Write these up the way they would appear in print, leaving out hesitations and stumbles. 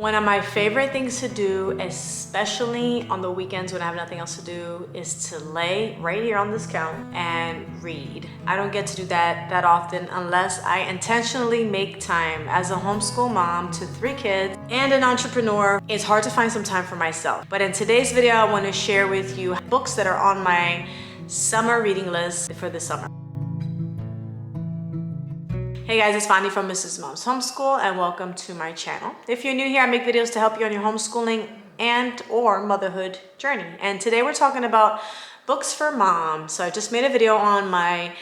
One of my favorite things to do, especially on the weekends when I have nothing else to do, is to lay right here on this couch and read. I don't get to do that often unless I intentionally make time. As a homeschool mom to 3 kids and an entrepreneur, it's hard to find some time for myself. But in today's video, I want to share with you books that are on my summer reading list for the summer. Hey guys, it's Fanny from Mrs. Mom's Homeschool and welcome to my channel. If you're new here, I make videos to help you on your homeschooling and or motherhood journey. And today we're talking about books for moms. So I just made a video on my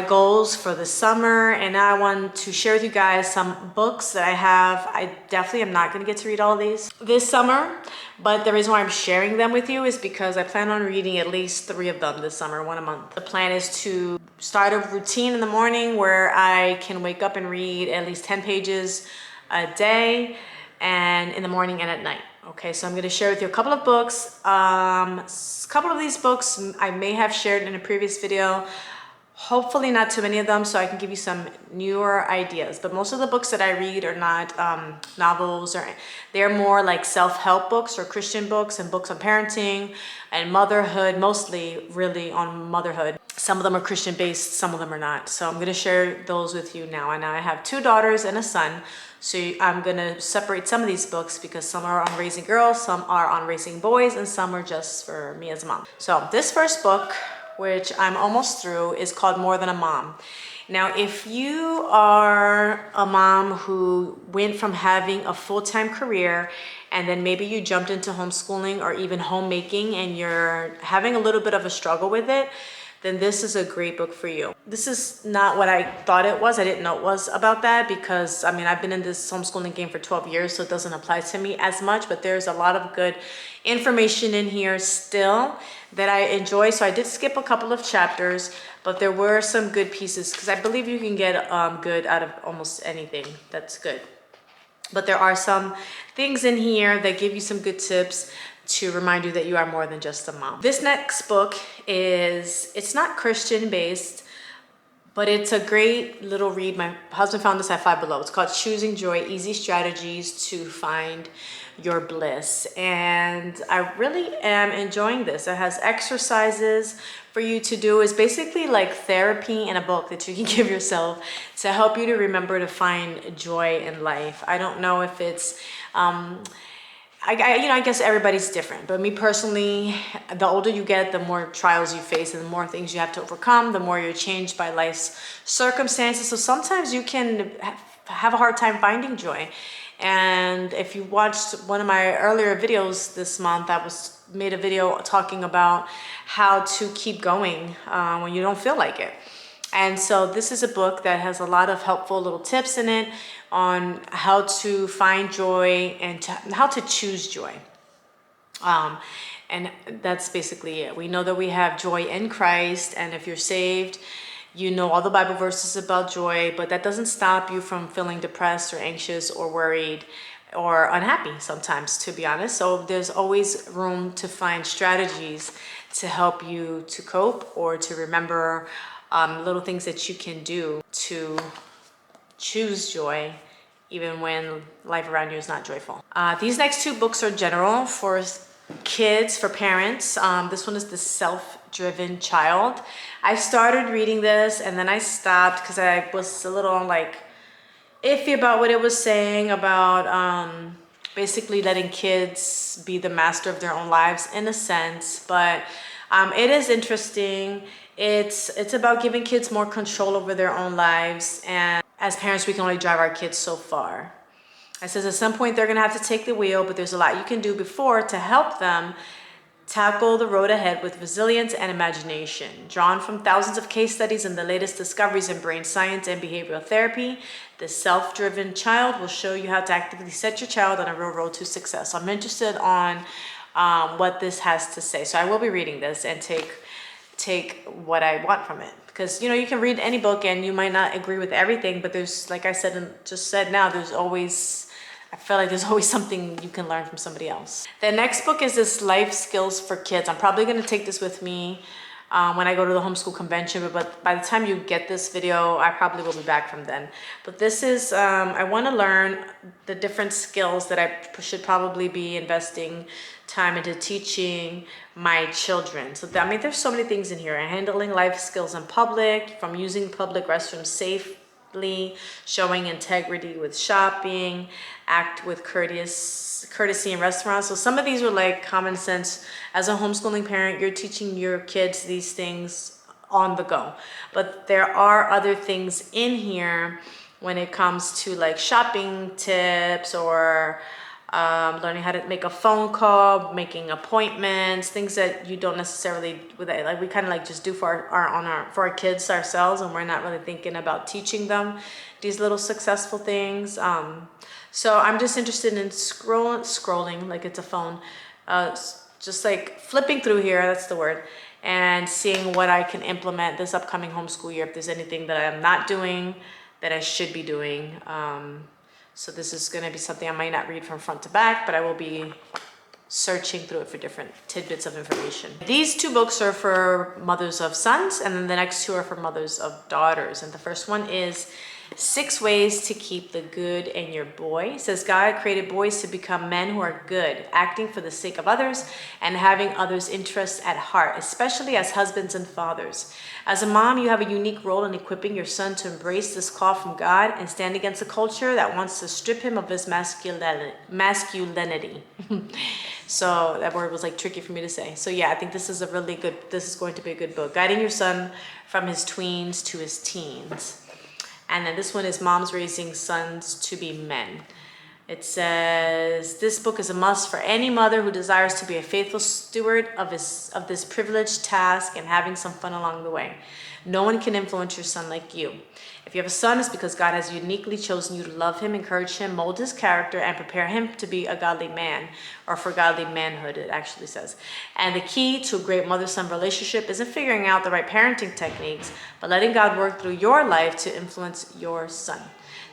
goals for the summer, and now I want to share with you guys some books that I have. I definitely am not going to get to read all of these this summer, but the reason why I'm sharing them with you is because I plan on reading at least 3 of them this summer, 1 a month. The plan is to start a routine in the morning where I can wake up and read at least 10 pages a day, and in the morning and at night. Okay, so I'm going to share with you a couple of books. A couple of these books I may have shared in a previous video. Hopefully not too many of them, so I can give you some newer ideas. But most of the books that I read are not novels, or they're more like self-help books or Christian books and books on parenting and motherhood, mostly really on motherhood. Some of them are Christian based, some of them are not. So I'm going to share those with you now. And I have 2 daughters and a son. So I'm going to separate some of these books because some are on raising girls, some are on raising boys, and some are just for me as a mom. So this first book, which I'm almost through, is called More Than a Mom. Now, if you are a mom who went from having a full-time career and then maybe you jumped into homeschooling or even homemaking and you're having a little bit of a struggle with it, then this is a great book for you. This is not what I thought it was. I didn't know it was about that because, I mean, I've been in this homeschooling game for 12 years, so it doesn't apply to me as much, but there's a lot of good information in here still that I enjoy. So I did skip a couple of chapters, but there were some good pieces because I believe you can get good out of almost anything that's good. But there are some things in here that give you some good tips to remind you that you are more than just a mom. This next book it's not Christian based, but it's a great little read. My husband found this at Five Below. It's called Choosing Joy, Easy Strategies to Find Your Bliss. And I really am enjoying this. It has exercises for you to do. It's basically like therapy in a book that you can give yourself to help you to remember to find joy in life. I don't know if it's I guess everybody's different, but me personally, the older you get, the more trials you face and the more things you have to overcome, the more you're changed by life's circumstances. So sometimes you can have a hard time finding joy. And if you watched one of my earlier videos this month, I made a video talking about how to keep going when you don't feel like it. And so this is a book that has a lot of helpful little tips in it on how to find joy and how to choose joy. And that's basically it. We know that we have joy in Christ, and if you're saved, you know all the Bible verses about joy, but that doesn't stop you from feeling depressed or anxious or worried or unhappy sometimes, to be honest. So there's always room to find strategies to help you to cope or to remember little things that you can do to choose joy even when life around you is not joyful. These next 2 books are general for kids, for parents. This one is The Self-Driven Child. I started reading this and then I stopped because I was a little like iffy about what it was saying about basically letting kids be the master of their own lives in a sense, but it is interesting. It's about giving kids more control over their own lives, and as parents we can only drive our kids so far. It says at some point they're going to have to take the wheel, but there's a lot you can do before to help them tackle the road ahead with resilience and imagination. Drawn from thousands of case studies and the latest discoveries in brain science and behavioral therapy, The Self-Driven Child will show you how to actively set your child on a real road to success. So I'm interested on what this has to say. So I will be reading this and take what I want from it, because you know you can read any book and you might not agree with everything, but there's, like I said and just said now, I feel like there's always something you can learn from somebody else. The next book is this Life Skills for Kids. I'm probably going to take this with me when I go to the homeschool convention, but by the time you get this video, I probably will be back from then. But this is, I want to learn the different skills that I should probably be investing time into teaching my children. So I mean, there's so many things in here. Handling life skills in public, from using public restrooms safely, showing integrity with shopping, act with courtesy in restaurants. So some of these are like common sense. As a homeschooling parent, you're teaching your kids these things on the go. But there are other things in here when it comes to like shopping tips or learning how to make a phone call, making appointments, things that you don't necessarily, like we kind of like just do for our kids ourselves, and we're not really thinking about teaching them these little successful things. So I'm just interested in scrolling like it's a phone, just like flipping through here, that's the word, and seeing what I can implement this upcoming homeschool year, if there's anything that I'm not doing that I should be doing. So this is going to be something I might not read from front to back, but I will be searching through it for different tidbits of information. These two books are for mothers of sons, and then the next two are for mothers of daughters. And the first one is 6 Ways to Keep the Good in Your Boy. It says God created boys to become men who are good, acting for the sake of others and having others' interests at heart, especially as husbands and fathers. As a mom, you have a unique role in equipping your son to embrace this call from God and stand against a culture that wants to strip him of his masculinity. So that word was like tricky for me to say. So yeah, I think this is going to be a good book. Guiding your son from his tweens to his teens. And then this one is Moms Raising Sons to Be Men. It says, this book is a must for any mother who desires to be a faithful steward of this privileged task and having some fun along the way. No one can influence your son like you. If you have a son, it's because God has uniquely chosen you to love him, encourage him, mold his character, and prepare him to be a godly man, or for godly manhood, it actually says. And the key to a great mother-son relationship isn't figuring out the right parenting techniques, but letting God work through your life to influence your son.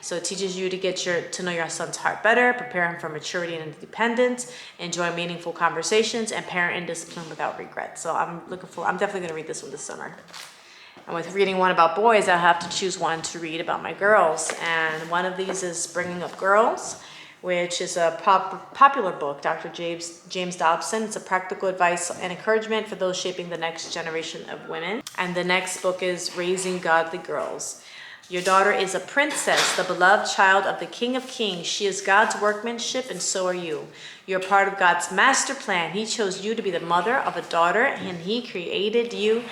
So it teaches you to know your son's heart better, prepare him for maturity and independence, enjoy meaningful conversations, and parent in discipline without regret. So I'm definitely going to read this one this summer. And with reading one about boys, I have to choose one to read about my girls. And one of these is Bringing Up Girls, which is a popular book, Dr. James Dobson. It's a practical advice and encouragement for those shaping the next generation of women. And the next book is Raising Godly Girls. Your daughter is a princess, the beloved child of the King of Kings. She is God's workmanship, and so are you. You're part of God's master plan. He chose you to be the mother of a daughter, and he created you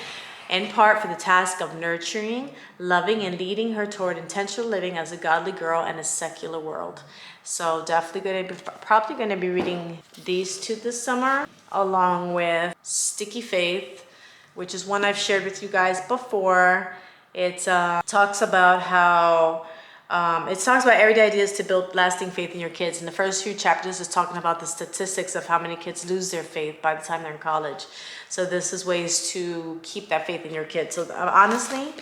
in part for the task of nurturing, loving, and leading her toward intentional living as a godly girl in a secular world. So definitely probably going to be reading these two this summer, along with Sticky Faith, which is one I've shared with you guys before. It talks about everyday ideas to build lasting faith in your kids. And the first few chapters is talking about the statistics of how many kids lose their faith by the time they're in college. So this is ways to keep that faith in your kids. So honestly,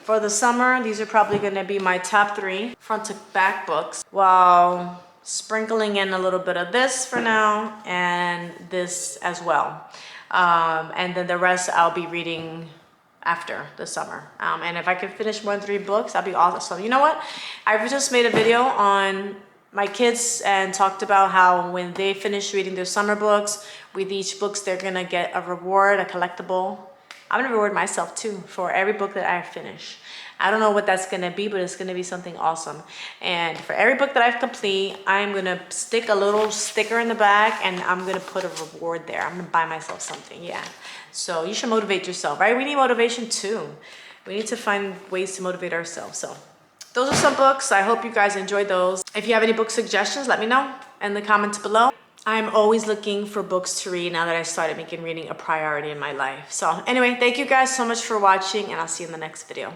for the summer, these are probably going to be my top 3 front to back books, while sprinkling in a little bit of this for now and this as well. And then the rest I'll be reading after the summer. And if I can finish more than 3 books, that'd be awesome. So you know what? I've just made a video on my kids and talked about how when they finish reading their summer books, with each books they're gonna get a reward, a collectible. I'm gonna reward myself too for every book that I finish. I don't know what that's gonna be, but it's gonna be something awesome. And for every book that I've complete, I'm gonna stick a little sticker in the back and I'm gonna put a reward there. I'm gonna buy myself something, yeah. So you should motivate yourself, right? We need motivation too. We need to find ways to motivate ourselves. So those are some books. I hope you guys enjoyed those. If you have any book suggestions, let me know in the comments below. I'm always looking for books to read now that I started making reading a priority in my life. So anyway, thank you guys so much for watching, and I'll see you in the next video.